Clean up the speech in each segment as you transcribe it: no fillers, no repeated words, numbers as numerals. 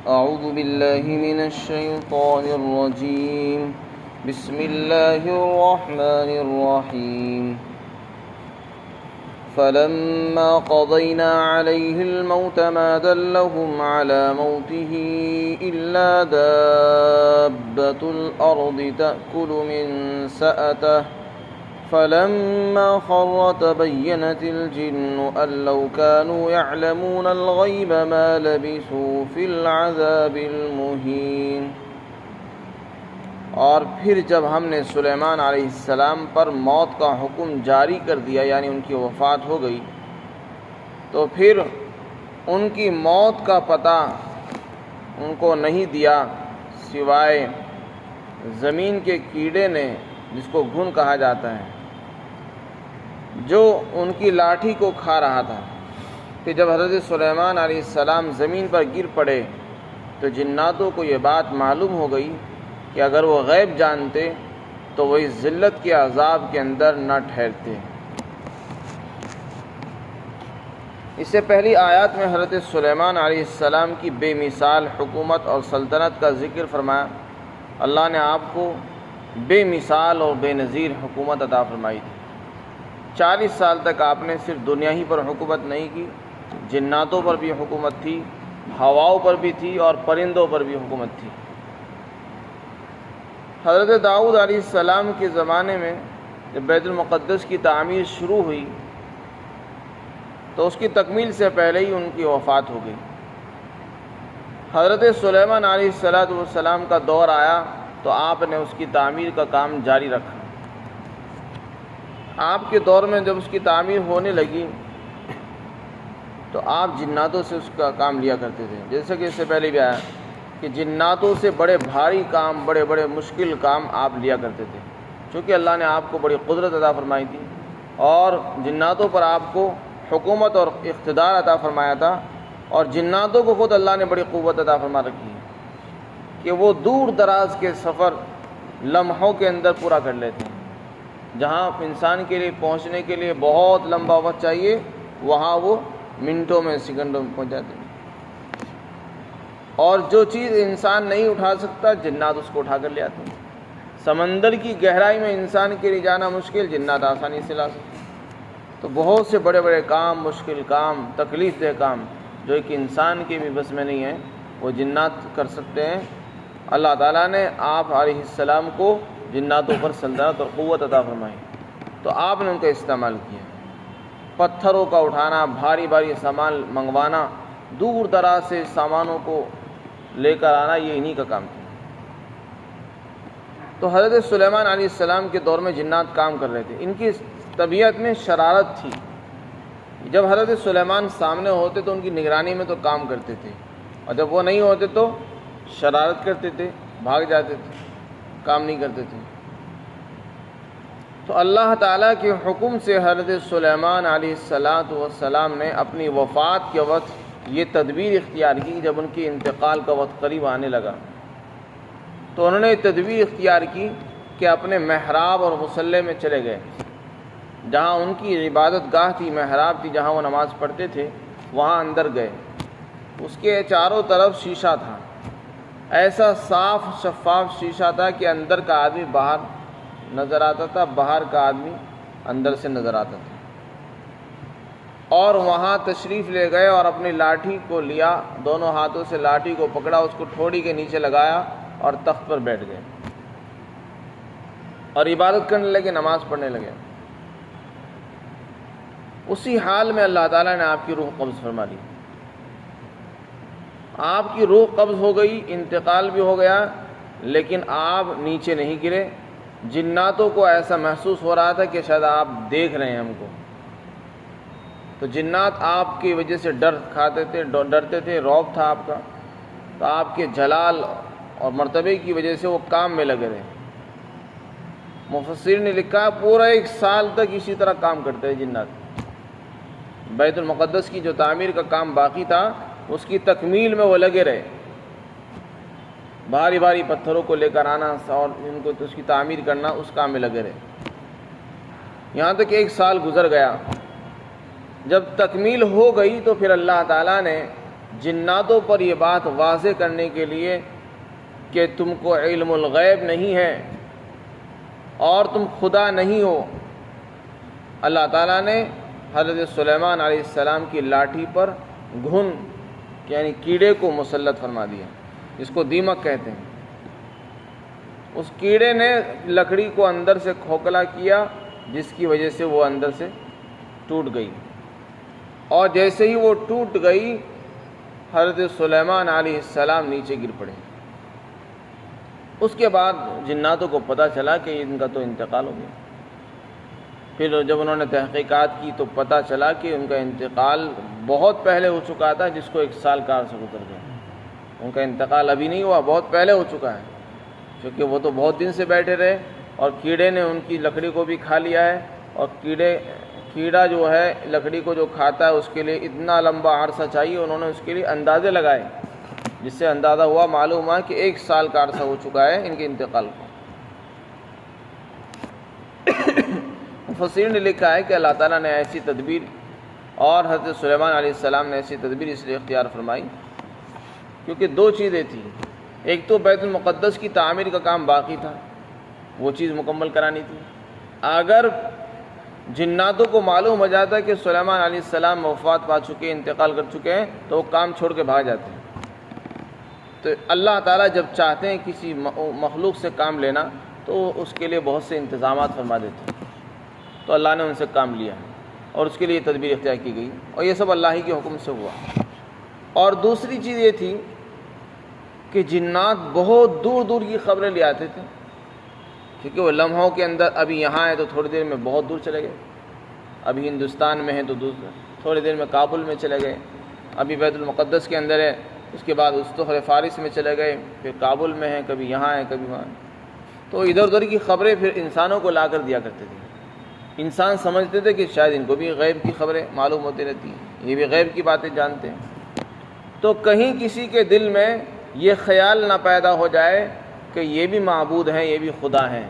أعوذ بالله من الشيطان الرجيم بسم الله الرحمن الرحيم فلما قضينا عليه الموت ما دلهم على موته إلا دابة الأرض تأكل من سأته فلما خر تبينت الجن أن لو كانوا يعلمون الغيب ما لبثوا في العذاب المهين۔ اور پھر جب ہم نے سلیمان علیہ السلام پر موت کا حکم جاری کر دیا، یعنی ان کی وفات ہو گئی، تو پھر ان کی موت کا پتہ ان کو نہیں دیا سوائے زمین کے کیڑے نے، جس کو گھن کہا جاتا ہے، جو ان کی لاٹھی کو کھا رہا تھا۔ کہ جب حضرت سلیمان علیہ السلام زمین پر گر پڑے تو جناتوں کو یہ بات معلوم ہو گئی کہ اگر وہ غیب جانتے تو وہ اس ذلت کے عذاب کے اندر نہ ٹھہرتے۔ اس سے پہلی آیات میں حضرت سلیمان علیہ السلام کی بے مثال حکومت اور سلطنت کا ذکر فرمایا۔ اللہ نے آپ کو بے مثال اور بے نظیر حکومت عطا فرمائی تھی۔ 40 سال تک آپ نے صرف دنیا ہی پر حکومت نہیں کی، جناتوں پر بھی حکومت تھی، ہواؤں پر بھی تھی اور پرندوں پر بھی حکومت تھی۔ حضرت داؤد علیہ السلام کے زمانے میں جب بیت المقدس کی تعمیر شروع ہوئی تو اس کی تکمیل سے پہلے ہی ان کی وفات ہو گئی۔ حضرت سلیمان علیہ السلام کا دور آیا تو آپ نے اس کی تعمیر کا کام جاری رکھا۔ آپ کے دور میں جب اس کی تعمیر ہونے لگی تو آپ جناتوں سے اس کا کام لیا کرتے تھے، جیسا کہ اس سے پہلے بھی آیا کہ جناتوں سے بڑے بھاری کام، بڑے بڑے مشکل کام آپ لیا کرتے تھے، چونکہ اللہ نے آپ کو بڑی قدرت عطا فرمائی تھی اور جناتوں پر آپ کو حکومت اور اقتدار عطا فرمایا تھا، اور جناتوں کو خود اللہ نے بڑی قوت عطا فرما رکھی ہے کہ وہ دور دراز کے سفر لمحوں کے اندر پورا کر لیتے ہیں۔ جہاں انسان کے لیے پہنچنے کے لیے بہت لمبا وقت چاہیے، وہاں وہ منٹوں میں، سیکنڈوں میں پہنچ جاتے ہیں۔ اور جو چیز انسان نہیں اٹھا سکتا، جنات اس کو اٹھا کر لے آتے ہیں۔ سمندر کی گہرائی میں انسان کے لیے جانا مشکل، جنات آسانی سے لا سکتے ہیں۔ تو بہت سے بڑے بڑے کام، مشکل کام، تکلیف دہ کام جو ایک انسان کے بھی بس میں نہیں ہے، وہ جنات کر سکتے ہیں۔ اللہ تعالیٰ نے آپ علیہ السلام کو جناتوں پر سلطنت اور قوت عطا فرمائی، تو آپ نے ان کا استعمال کیا۔ پتھروں کا اٹھانا، بھاری بھاری سامان منگوانا، دور دراز سے سامانوں کو لے کر آنا، یہ انہی کا کام تھا۔ تو حضرت سلیمان علیہ السلام کے دور میں جنات کام کر رہے تھے۔ ان کی طبیعت میں شرارت تھی۔ جب حضرت سلیمان سامنے ہوتے تو ان کی نگرانی میں تو کام کرتے تھے، اور جب وہ نہیں ہوتے تو شرارت کرتے تھے، بھاگ جاتے تھے، کام نہیں کرتے تھے۔ تو اللہ تعالیٰ کے حکم سے حضرت سلیمان علیہ السلام نے اپنی وفات کے وقت یہ تدبیر اختیار کی۔ جب ان کے انتقال کا وقت قریب آنے لگا تو انہوں نے تدبیر اختیار کی کہ اپنے محراب اور مصلی میں چلے گئے، جہاں ان کی عبادت گاہ تھی، محراب تھی، جہاں وہ نماز پڑھتے تھے، وہاں اندر گئے۔ اس کے چاروں طرف شیشہ تھا، ایسا صاف شفاف شیشہ تھا کہ اندر کا آدمی باہر نظر آتا تھا، باہر کا آدمی اندر سے نظر آتا تھا۔ اور وہاں تشریف لے گئے اور اپنی لاٹھی کو لیا، دونوں ہاتھوں سے لاٹھی کو پکڑا، اس کو ٹھوڑی کے نیچے لگایا اور تخت پر بیٹھ گئے اور عبادت کرنے لگے، نماز پڑھنے لگے۔ اسی حال میں اللہ تعالیٰ نے آپ کی روح قبض فرما لی۔ آپ کی روح قبض ہو گئی، انتقال بھی ہو گیا، لیکن آپ نیچے نہیں گرے۔ جناتوں کو ایسا محسوس ہو رہا تھا کہ شاید آپ دیکھ رہے ہیں ہم کو، تو جنات آپ کی وجہ سے ڈرتے تھے، رعب تھا آپ کا، تو آپ کے جلال اور مرتبے کی وجہ سے وہ کام میں لگے رہے۔ مفسرین نے لکھا پورا 1 سال تک اسی طرح کام کرتے ہیں جنات۔ بیت المقدس کی جو تعمیر کا کام باقی تھا، اس کی تکمیل میں وہ لگے رہے، بھاری بھاری پتھروں کو لے کر آنا اور ان کو اس کی تعمیر کرنا، اس کام میں لگے رہے، یہاں تک 1 سال گزر گیا۔ جب تکمیل ہو گئی تو پھر اللہ تعالیٰ نے جناتوں پر یہ بات واضح کرنے کے لیے کہ تم کو علم الغیب نہیں ہے اور تم خدا نہیں ہو، اللہ تعالیٰ نے حضرت سلیمان علیہ السلام کی لاٹھی پر گھن یعنی کیڑے کو مسلط فرما دیا، جس کو دیمک کہتے ہیں۔ اس کیڑے نے لکڑی کو اندر سے کھوکھلا کیا، جس کی وجہ سے وہ اندر سے ٹوٹ گئی، اور جیسے ہی وہ ٹوٹ گئی حضرت سلیمان علیہ السلام نیچے گر پڑے۔ اس کے بعد جناتوں کو پتہ چلا کہ ان کا تو انتقال ہو گیا۔ پھر جب انہوں نے تحقیقات کی تو پتہ چلا کہ ان کا انتقال بہت پہلے ہو چکا تھا، جس کو 1 سال کا عرصہ گزر گیا۔ ان کا انتقال ابھی نہیں ہوا، بہت پہلے ہو چکا ہے، کیونکہ وہ تو بہت دن سے بیٹھے رہے اور کیڑے نے ان کی لکڑی کو بھی کھا لیا ہے، اور کیڑا جو ہے لکڑی کو جو کھاتا ہے اس کے لیے اتنا لمبا عرصہ چاہیے۔ انہوں نے اس کے لیے اندازے لگائے، جس سے اندازہ ہوا، معلوم ہوا کہ 1 سال کا عرصہ ہو چکا ہے ان کے انتقال کو۔ مفسرین نے لکھا ہے کہ اللہ تعالیٰ نے ایسی تدبیر اور حضرت سلیمان علیہ السلام نے ایسی تدبیر اس لیے اختیار فرمائی کیونکہ 2 چیزیں تھیں۔ ایک تو بیت المقدس کی تعمیر کا کام باقی تھا، وہ چیز مکمل کرانی تھی۔ اگر جناتوں کو معلوم ہو جاتا کہ سلیمان علیہ السلام وفات پا چکے، انتقال کر چکے ہیں، تو وہ کام چھوڑ کے بھاگ جاتے ہیں۔ تو اللہ تعالیٰ جب چاہتے ہیں کسی مخلوق سے کام لینا تو اس کے لیے بہت سے انتظامات فرما دیتے ہیں۔ تو اللہ نے ان سے کام لیا اور اس کے لیے تدبیر اختیار کی گئی، اور یہ سب اللہ ہی کے حکم سے ہوا۔ اور دوسری چیز یہ تھی کہ جنات بہت دور دور کی خبریں لے آتے تھے، کیونکہ وہ لمحوں کے اندر ابھی یہاں ہے تو تھوڑی دیر میں بہت دور چلے گئے، ابھی ہندوستان میں ہیں تو تھوڑی دیر میں کابل میں چلے گئے، ابھی بیت المقدس کے اندر ہے، اس کے بعد استخر فارس میں چلے گئے، پھر کابل میں ہیں، کبھی یہاں ہیں کبھی وہاں۔ تو ادھر ادھر کی خبریں پھر انسانوں کو لا کر دیا کرتے تھے۔ انسان سمجھتے تھے کہ شاید ان کو بھی غیب کی خبریں معلوم ہوتی رہتی ہیں، یہ بھی غیب کی باتیں جانتے ہیں۔ تو کہیں کسی کے دل میں یہ خیال نہ پیدا ہو جائے کہ یہ بھی معبود ہیں، یہ بھی خدا ہیں،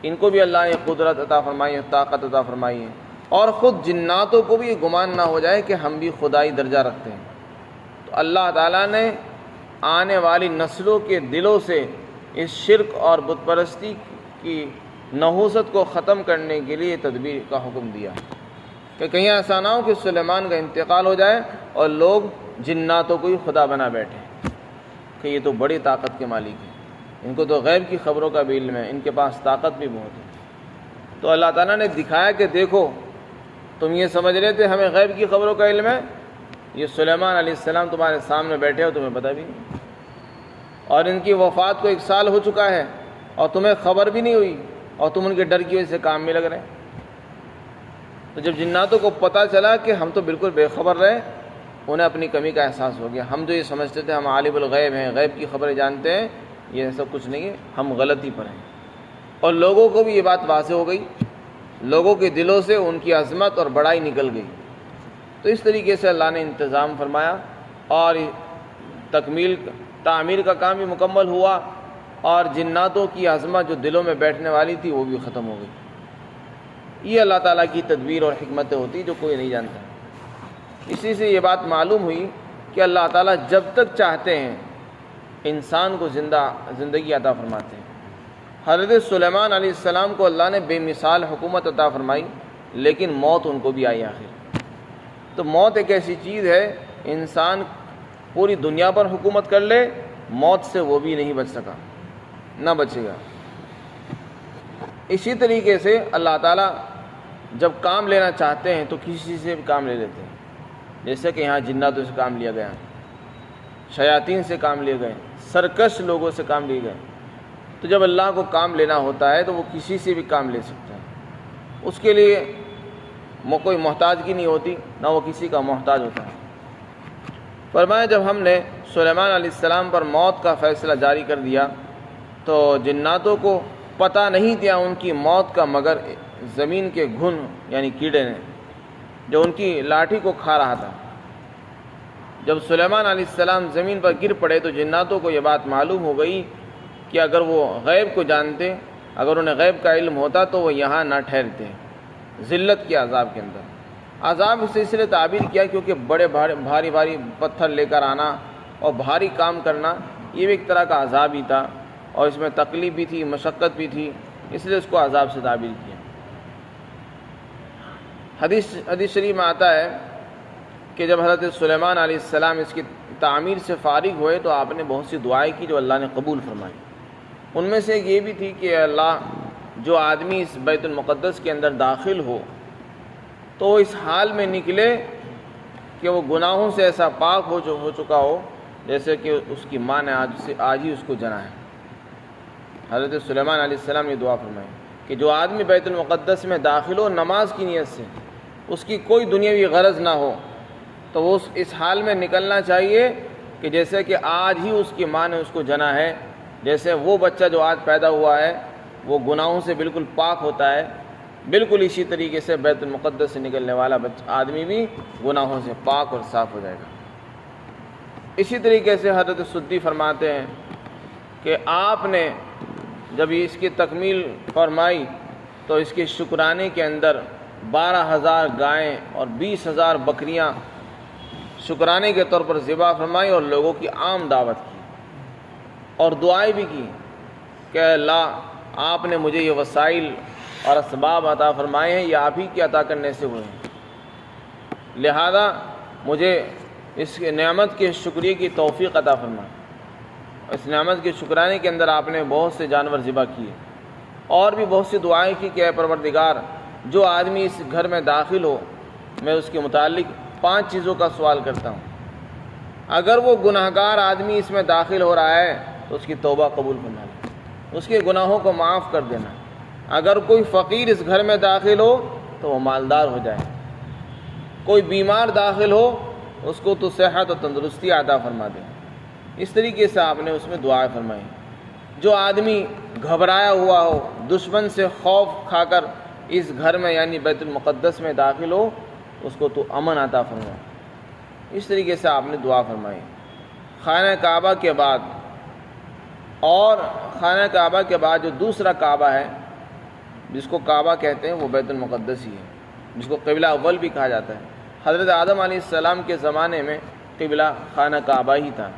ان کو بھی اللہ نے قدرت عطا فرمائی ہے، طاقت عطا فرمائی ہے، اور خود جناتوں کو بھی یہ گمان نہ ہو جائے کہ ہم بھی خدائی درجہ رکھتے ہیں۔ تو اللہ تعالیٰ نے آنے والی نسلوں کے دلوں سے اس شرک اور بت پرستی کی نحوست کو ختم کرنے کے لیے تدبیر کا حکم دیا کہ کہیں ایسا نہ ہو کہ سلیمان کا انتقال ہو جائے اور لوگ جناتوں کو ہی خدا بنا بیٹھے کہ یہ تو بڑی طاقت کے مالک ہیں، ان کو تو غیب کی خبروں کا بھی علم ہے، ان کے پاس طاقت بھی بہت ہے۔ تو اللہ تعالیٰ نے دکھایا کہ دیکھو تم یہ سمجھ رہے تھے ہمیں غیب کی خبروں کا علم ہے، یہ سلیمان علیہ السلام تمہارے سامنے بیٹھے ہو، تمہیں پتہ بھی نہیں، اور ان کی وفات کو 1 سال ہو چکا ہے اور تمہیں خبر بھی نہیں ہوئی، اور تم ان کے ڈر کی وجہ سے کام میں لگ رہے ہیں۔ تو جب جناتوں کو پتہ چلا کہ ہم تو بالکل بے خبر رہے، انہیں اپنی کمی کا احساس ہو گیا۔ ہم جو یہ سمجھتے تھے ہم عالم الغیب ہیں، غیب کی خبریں جانتے ہیں، یہ سب کچھ نہیں ہے، ہم غلطی پر ہیں۔ اور لوگوں کو بھی یہ بات واضح ہو گئی، لوگوں کے دلوں سے ان کی عظمت اور بڑائی نکل گئی۔ تو اس طریقے سے اللہ نے انتظام فرمایا اور تعمیر کا کام بھی مکمل ہوا، اور جناتوں کی عظمت جو دلوں میں بیٹھنے والی تھی وہ بھی ختم ہو گئی۔ یہ اللہ تعالیٰ کی تدبیر اور حکمتیں ہوتی جو کوئی نہیں جانتا۔ اسی سے یہ بات معلوم ہوئی کہ اللہ تعالیٰ جب تک چاہتے ہیں انسان کو زندگی عطا فرماتے ہیں۔ حضرت سلیمان علیہ السلام کو اللہ نے بے مثال حکومت عطا فرمائی، لیکن موت ان کو بھی آئی آخر۔ تو موت ایک ایسی چیز ہے، انسان پوری دنیا پر حکومت کر لے، موت سے وہ بھی نہیں بچ سکا، نہ بچے گا۔ اسی طریقے سے اللہ تعالیٰ جب کام لینا چاہتے ہیں تو کسی سے بھی کام لے لیتے ہیں، جیسے کہ یہاں جناتوں سے کام لیا گیا، شیاطین سے کام لیے گئے، سرکش لوگوں سے کام لیے گئے۔ تو جب اللہ کو کام لینا ہوتا ہے تو وہ کسی سے بھی کام لے سکتا ہے، اس کے لیے کوئی محتاجگی نہیں ہوتی، نہ وہ کسی کا محتاج ہوتا ہے۔ فرمایا جب ہم نے سلیمان علیہ السلام پر موت کا فیصلہ جاری کر دیا تو جناتوں کو پتہ نہیں دیا ان کی موت کا، مگر زمین کے گھن یعنی کیڑے نے جو ان کی لاٹھی کو کھا رہا تھا۔ جب سلیمان علیہ السلام زمین پر گر پڑے تو جناتوں کو یہ بات معلوم ہو گئی کہ اگر وہ غیب کو جانتے، اگر انہیں غیب کا علم ہوتا تو وہ یہاں نہ ٹھہرتے ذلت کے عذاب کے اندر، عذاب اس سے تعبیر کیا کیونکہ بڑے بھاری بھاری پتھر لے کر آنا اور بھاری کام کرنا یہ بھی ایک طرح کا عذاب ہی تھا، اور اس میں تکلیف بھی تھی، مشقت بھی تھی، اس لیے اس کو عذاب سے تعبیر کیا۔ حدیث شریف میں آتا ہے کہ جب حضرت سلیمان علیہ السلام اس کی تعمیر سے فارغ ہوئے تو آپ نے بہت سی دعائیں کی جو اللہ نے قبول فرمائی۔ ان میں سے یہ بھی تھی کہ اللہ جو آدمی اس بیت المقدس کے اندر داخل ہو تو وہ اس حال میں نکلے کہ وہ گناہوں سے ایسا پاک ہو چکا ہو جیسے کہ اس کی ماں نے آج ہی اس کو جنا ہے۔ حضرت سلیمان علیہ السلام نے دعا فرمائی کہ جو آدمی بیت المقدس میں داخل ہو نماز کی نیت سے، اس کی کوئی دنیاوی غرض نہ ہو، تو وہ اس حال میں نکلنا چاہیے کہ جیسے کہ آج ہی اس کی ماں نے اس کو جنا ہے، جیسے وہ بچہ جو آج پیدا ہوا ہے وہ گناہوں سے بالکل پاک ہوتا ہے، بالکل اسی طریقے سے بیت المقدس سے نکلنے والا آدمی بھی گناہوں سے پاک اور صاف ہو جائے گا۔ اسی طریقے سے حضرت سدی فرماتے ہیں کہ آپ نے جب اس کی تکمیل فرمائی تو اس کے شکرانے کے اندر 12,000 گائیں اور 20,000 بکریاں شکرانے کے طور پر ذبح فرمائی اور لوگوں کی عام دعوت کی اور دعائیں بھی کی کہ اللہ آپ نے مجھے یہ وسائل اور اسباب عطا فرمائے ہیں، یہ آپ ہی کے عطا کرنے سے ہوئے ہیں، لہذا مجھے اس نعمت کے شکریہ کی توفیق عطا فرمائے۔ اس نعمت کے شکرانے کے اندر آپ نے بہت سے جانور ذبح کیے اور بھی بہت سی دعائیں کی کہ اے پروردگار جو آدمی اس گھر میں داخل ہو میں اس کے متعلق 5 چیزوں کا سوال کرتا ہوں۔ اگر وہ گناہگار آدمی اس میں داخل ہو رہا ہے تو اس کی توبہ قبول کرنا، اس کے گناہوں کو معاف کر دینا۔ اگر کوئی فقیر اس گھر میں داخل ہو تو وہ مالدار ہو جائے، کوئی بیمار داخل ہو اس کو تو صحت و تندرستی عطا فرما دے۔ اس طریقے سے آپ نے اس میں دعائیں فرمائی۔ جو آدمی گھبرایا ہوا ہو، دشمن سے خوف کھا کر اس گھر میں یعنی بیت المقدس میں داخل ہو اس کو تو امن عطا فرما۔ اس طریقے سے آپ نے دعا فرمائی۔ خانہ کعبہ کے بعد اور خانہ کعبہ کے بعد جو دوسرا کعبہ ہے جس کو کعبہ کہتے ہیں وہ بیت المقدس ہی ہے، جس کو قبلہ اول بھی کہا جاتا ہے۔ حضرت آدم علیہ السلام کے زمانے میں قبلہ خانہ کعبہ ہی تھا،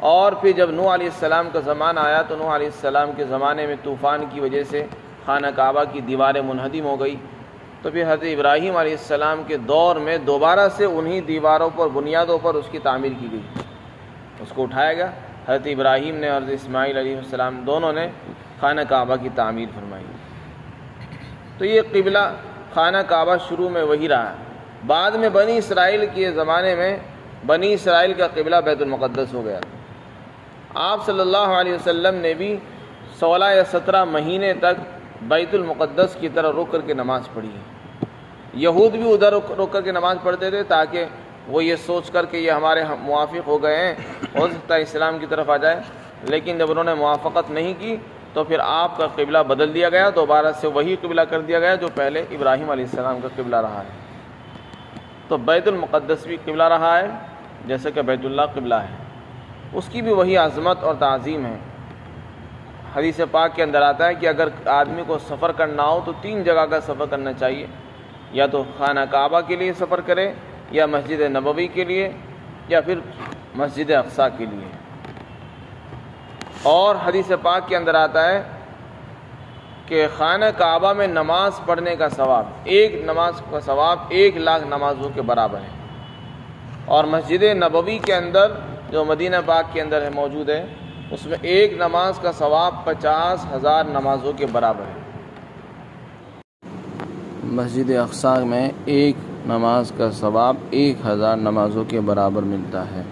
اور پھر جب نوح علیہ السلام کا زمانہ آیا تو نوح علیہ السلام کے زمانے میں طوفان کی وجہ سے خانہ کعبہ کی دیواریں منہدم ہو گئی، تو پھر حضرت ابراہیم علیہ السلام کے دور میں دوبارہ سے انہی دیواروں پر بنیادوں پر اس کی تعمیر کی گئی، اس کو اٹھایا گیا۔ حضرت ابراہیم نے اور حضرت اسماعیل علیہ السلام دونوں نے خانہ کعبہ کی تعمیر فرمائی۔ تو یہ قبلہ خانہ کعبہ شروع میں وہی رہا، بعد میں بنی اسرائیل کے زمانے میں بنی اسرائیل کا قبلہ بیت المقدس ہو گیا۔ آپ صلی اللہ علیہ وسلم نے بھی 16 یا 17 مہینے تک بیت المقدس کی طرف رک کر کے نماز پڑھی ہے۔ یہود بھی ادھر رک کر کے نماز پڑھتے تھے تاکہ وہ یہ سوچ کر کہ یہ ہمارے موافق ہو گئے ہیں، ہو سکتا ہے اسلام کی طرف آ جائے، لیکن جب انہوں نے موافقت نہیں کی تو پھر آپ کا قبلہ بدل دیا گیا، دوبارہ سے وہی قبلہ کر دیا گیا جو پہلے ابراہیم علیہ السلام کا قبلہ رہا ہے۔ تو بیت المقدس بھی قبلہ رہا ہے جیسے کہ بیت اللہ قبلہ ہے، اس کی بھی وہی عظمت اور تعظیم ہے۔ حدیث پاک کے اندر آتا ہے کہ اگر آدمی کو سفر کرنا ہو تو 3 جگہ کا سفر کرنا چاہیے، یا تو خانہ کعبہ کے لیے سفر کرے، یا مسجد نبوی کے لیے، یا پھر مسجد اقصیٰ کے لیے۔ اور حدیث پاک کے اندر آتا ہے کہ خانہ کعبہ میں نماز پڑھنے کا ثواب، ایک نماز کا ثواب 1,00,000 نمازوں کے برابر ہے، اور مسجد نبوی کے اندر جو مدینہ پاک کے اندر ہے موجود ہے اس میں ایک نماز کا ثواب 50,000 نمازوں کے برابر ہے۔ مسجد اقصیٰ میں ایک نماز کا ثواب 1,000 نمازوں کے برابر ملتا ہے۔